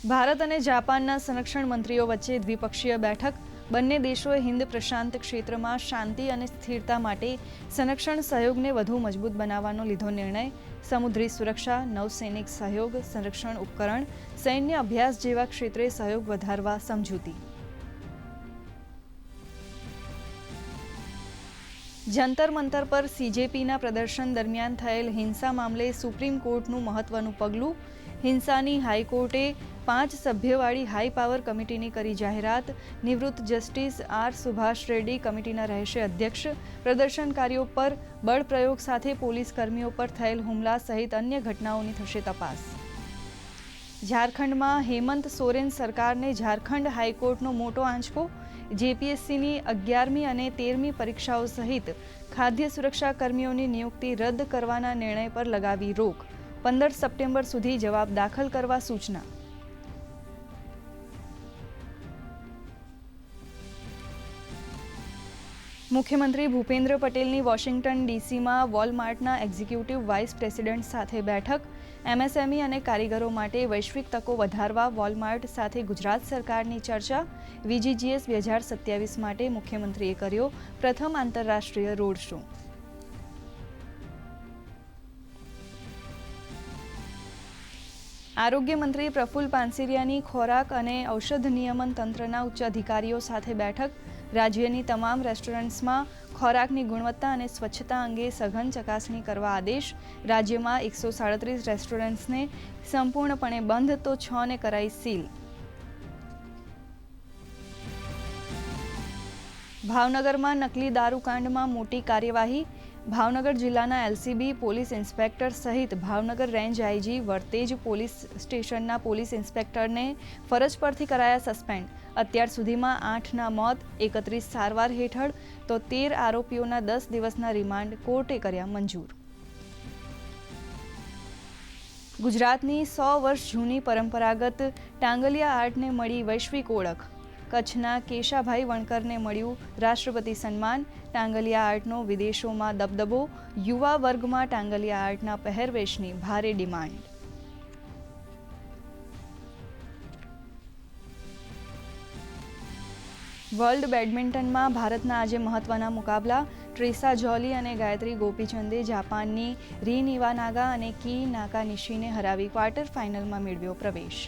ભારત અને જાપાનના સંરક્ષણ મંત્રીઓ વચ્ચે દ્વિપક્ષીય બેઠક. બંને દેશોએ હિન્દ પ્રશાંત ક્ષેત્રમાં શાંતિ અને સ્થિરતા માટે સંરક્ષણ સહયોગને વધુ મજબૂત બનાવવાનો લીધો નિર્ણય. સમુદ્રી સુરક્ષા, નૌસૈનિક સહયોગ, સંરક્ષણ ઉપકરણ, સૈન્ય અભ્યાસ જેવા ક્ષેત્રે સહયોગ વધારવા સમજૂતી. જંતર મંતર પર સીજેપીના પ્રદર્શન દરમિયાન થયેલ હિંસા મામલે સુપ્રીમ કોર્ટનું મહત્વનું પગલું. હિંસાની હાઈકોર્ટે 5 સભ્યવાળી હાઈ પાવર કમિટીની કરી જાહેરાત. નિવૃત્ત જસ્ટિસ આર સુભાષ રેડ્ડી કમિટીના રહેશે અધ્યક્ષ. પ્રદર્શનકારીઓ પર બળપ્રયોગ સાથે પોલીસ કર્મીઓ પર થયેલ હુમલા સહિત અન્ય ઘટનાઓની થશે તપાસ. ઝારખંડમાં હેમંત સોરેન સરકારને ઝારખંડ હાઈકોર્ટનો મોટો આંચકો. જેપીએસસીની 11મી અને 13મી પરીક્ષાઓ સહિત ખાદ્ય સુરક્ષા કર્મીઓની નિયુક્તિ રદ કરવાના નિર્ણય પર લગાવી રોક. 15 સપ્ટેમ્બર સુધી જવાબ દાખલ કરવા સૂચના. મુખ્યમંત્રી ભૂપેન્દ્ર પટેલની વોશિંગ્ટન ડીસીમાં વોલમાર્ટના એક્ઝિક્યુટિવ વાઇસ પ્રેસિડેન્ટ સાથે બેઠક. એમએસએમઈ અને કારીગરો માટે વૈશ્વિક તકો વધારવા વોલમાર્ટ સાથે ગુજરાત સરકારની ચર્ચા. વીજીજીએસ 2027 માટે મુખ્યમંત્રીએ કર્યો પ્રથમ આંતરરાષ્ટ્રીય રોડ શો. આરોગ્ય મંત્રી પ્રફુલ્લ પાનસેરિયાની ખોરાક અને ઔષધ નિયમન તંત્રના ઉચ્ચ અધિકારીઓ સાથે બેઠક. રાજ્યની તમામ રેસ્ટોરન્ટ્સમાં ખોરાકની ગુણવત્તા અને સ્વચ્છતા અંગે સઘન ચકાસણી કરવા આદેશ. રાજ્યમાં 137 રેસ્ટોરન્ટ્સને સંપૂર્ણપણે બંધ તો 6 ને કરાઈ સીલ. ભાવનગરમાં નકલી દારૂકાંડમાં મોટી કાર્યવાહી. ભાવનગર જિલ્લાના એલસીબી પોલીસ ઇન્સ્પેક્ટર સહિત Bhavnagar range IG Vartej police સ્ટેશનના પોલીસ ઇન્સ્પેક્ટરને ફરજ પરથી કરાયા સસ્પેન્ડ. અત્યાર સુધીમાં 8ના મોત, 31 સારવાર હેઠળ તો 13 આરોપીઓના 10 દિવસના રિમાન્ડ કોર્ટે કર્યા મંજૂર. ગુજરાતની 100 વર્ષ જૂની પરંપરાગત ટાંગલિયા આર્ટને મળી વૈશ્વિક ઓળખ. કચ્છના કેશાભાઈ વણકરને મળ્યું રાષ્ટ્રપતિ સન્માન. ટાંગલિયા આર્ટનો વિદેશોમાં દબદબો. યુવા વર્ગમાં ટાંગલિયા આર્ટના પહેરવેશની ભારે ડિમાન્ડ. વર્લ્ડ બેડમિન્ટનમાં ભારતના આજે મહત્વના મુકાબલા. ટ્રેસા જોલી અને ગાયત્રી ગોપીચંદે જાપાનની રી નિવાનાગા અને કી નાકાનિશીને હરાવી ક્વાર્ટર ફાઇનલમાં મેળવ્યો પ્રવેશ.